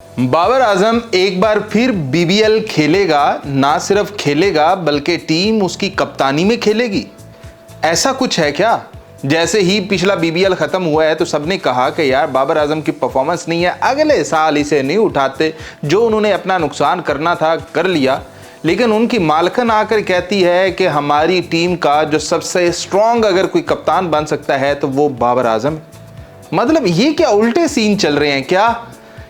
बाबर आजम एक बार फिर बीबीएल खेलेगा। ना सिर्फ खेलेगा बल्कि टीम उसकी कप्तानी में खेलेगी। ऐसा कुछ है क्या? जैसे ही पिछला बीबीएल खत्म हुआ है तो सबने कहा कि यार बाबर आजम की परफॉर्मेंस नहीं है, अगले साल इसे नहीं उठाते, जो उन्होंने अपना नुकसान करना था कर लिया। लेकिन उनकी मालकन आकर कहती है कि हमारी टीम का जो सबसे स्ट्रॉन्ग अगर कोई कप्तान बन सकता है तो वो बाबर आजम है। मतलब ये क्या उल्टे सीन चल रहे हैं क्या?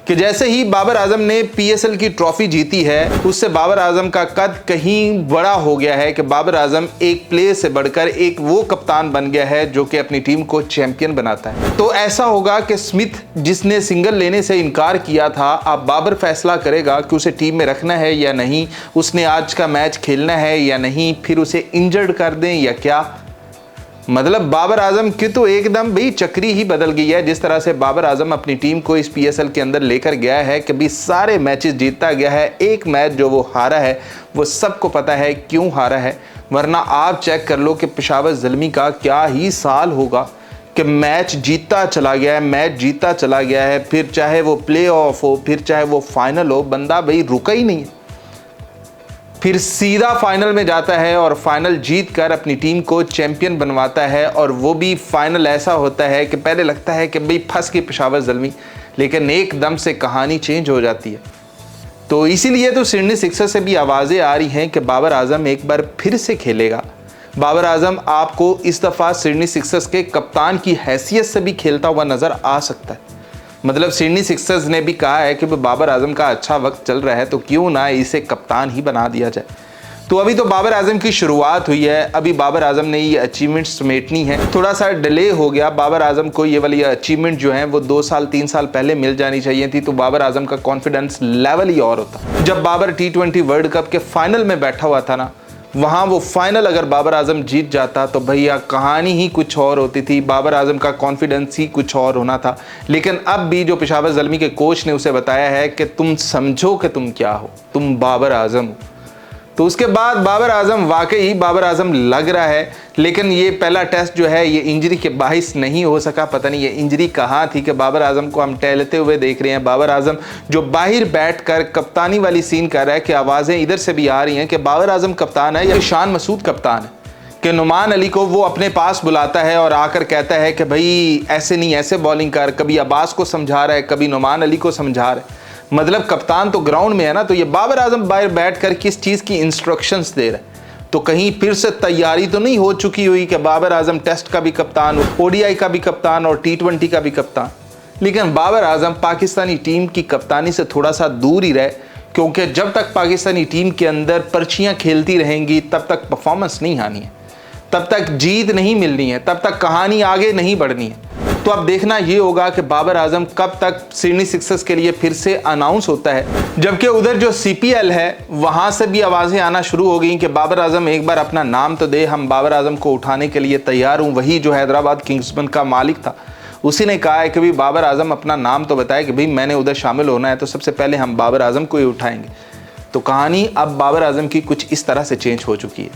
कि जैसे ही बाबर आजम ने पीएसएल की ट्रॉफी जीती है उससे बाबर आजम का कद कहीं बड़ा हो गया है कि बाबर आजम एक प्लेयर से बढ़कर एक वो कप्तान बन गया है जो कि अपनी टीम को चैंपियन बनाता है। तो ऐसा होगा कि स्मिथ जिसने सिंगल लेने से इनकार किया था, अब बाबर फैसला करेगा कि उसे टीम में रखना है या नहीं, उसने आज का मैच खेलना है या नहीं, फिर उसे इंजर्ड कर दें या क्या। मतलब बाबर आजम की तो एकदम भाई चक्री ही बदल गई है। जिस तरह से बाबर आजम अपनी टीम को इस पीएसएल के अंदर लेकर गया है कि भाई सारे मैचेस जीतता गया है। एक मैच जो वो हारा है वो सबको पता है क्यों हारा है, वरना आप चेक कर लो कि पेशावर ज़ल्मी का क्या ही साल होगा कि मैच जीतता चला गया है, मैच जीतता चला गया है, फिर चाहे वो प्ले ऑफ हो, फिर चाहे वो फाइनल हो, बंदा भाई रुका ही नहीं है। फिर सीधा फाइनल में जाता है और फाइनल जीत कर अपनी टीम को चैंपियन बनवाता है। और वो भी फाइनल ऐसा होता है कि पहले लगता है कि भाई फंस गई पेशावर ज़ल्मी, लेकिन एकदम से कहानी चेंज हो जाती है। तो इसीलिए तो सिडनी सिक्सर्स से भी आवाज़ें आ रही हैं कि बाबर आजम एक बार फिर से खेलेगा। बाबर आजम आपको इस दफ़ा सिडनी सिक्सर्स के कप्तान की हैसियत से भी खेलता हुआ नज़र आ सकता है। मतलब सिडनी सिक्सर्स ने भी कहा है कि बाबर आजम का अच्छा वक्त चल रहा है तो क्यों ना इसे कप्तान ही बना दिया जाए। तो अभी तो बाबर आजम की शुरुआत हुई है, अभी बाबर आजम ने ये अचीवमेंट्स समेटनी है। थोड़ा सा डिले हो गया, बाबर आजम को ये वाली अचीवमेंट जो है वो 2 साल 3 साल पहले मिल जानी चाहिए थी, तो बाबर आजम का कॉन्फिडेंस लेवल ही और होता। जब बाबर T20 वर्ल्ड कप के फाइनल में बैठा हुआ था ना, वहाँ वो फाइनल अगर बाबर आजम जीत जाता तो भैया कहानी ही कुछ और होती थी, बाबर आजम का कॉन्फिडेंस ही कुछ और होना था। लेकिन अब भी जो पेशावर ज़ल्मी के कोच ने उसे बताया है कि तुम समझो कि तुम क्या हो, तुम बाबर आजम हो। तो उसके बाद बाबर आजम वाकई बाबर आजम लग रहा है। लेकिन ये पहला टेस्ट जो है ये इंजरी के बाहिस नहीं हो सका। पता नहीं ये इंजरी कहाँ थी कि बाबर आजम को हम टहलते हुए देख रहे हैं। बाबर आजम जो बाहर बैठकर कप्तानी वाली सीन कर रहा है कि आवाज़ें इधर से भी आ रही हैं कि बाबर आजम कप्तान है या शान मसूद कप्तान है, कि नुमान अली को वो अपने पास बुलाता है और आकर कहता है कि भाई ऐसे नहीं ऐसे बॉलिंग कर। कभी अब्बास को समझा रहा है, कभी नुमान अली को समझा रहा है। मतलब कप्तान तो ग्राउंड में है ना, तो ये बाबर आजम बाहर बैठकर किस चीज़ की इंस्ट्रक्शंस दे रहा है। तो कहीं फिर से तैयारी तो नहीं हो चुकी हुई कि बाबर आजम टेस्ट का भी कप्तान, ओडीआई का भी कप्तान और T20 का भी कप्तान। लेकिन बाबर आजम पाकिस्तानी टीम की कप्तानी से थोड़ा सा दूर ही रहे, क्योंकि जब तक पाकिस्तानी टीम के अंदर पर्चियाँ खेलती रहेंगी तब तक परफॉर्मेंस नहीं आनी है, तब तक जीत नहीं मिलनी है, तब तक कहानी आगे नहीं बढ़नी है। तो अब देखना ये होगा कि बाबर आजम कब तक सिडनी सिक्सर्स के लिए फिर से अनाउंस होता है। जबकि उधर जो CPL है वहाँ से भी आवाज़ें आना शुरू हो गई कि बाबर आजम एक बार अपना नाम तो दे, हम बाबर आजम को उठाने के लिए तैयार हूँ। वही जो हैदराबाद किंग्समैन का मालिक था उसी ने कहा है कि भाई बाबर आजम अपना नाम तो बताए कि भाई मैंने उधर शामिल होना है, तो सबसे पहले हम बाबर आजम को ही उठाएंगे। तो कहानी अब बाबर आजम की कुछ इस तरह से चेंज हो चुकी है।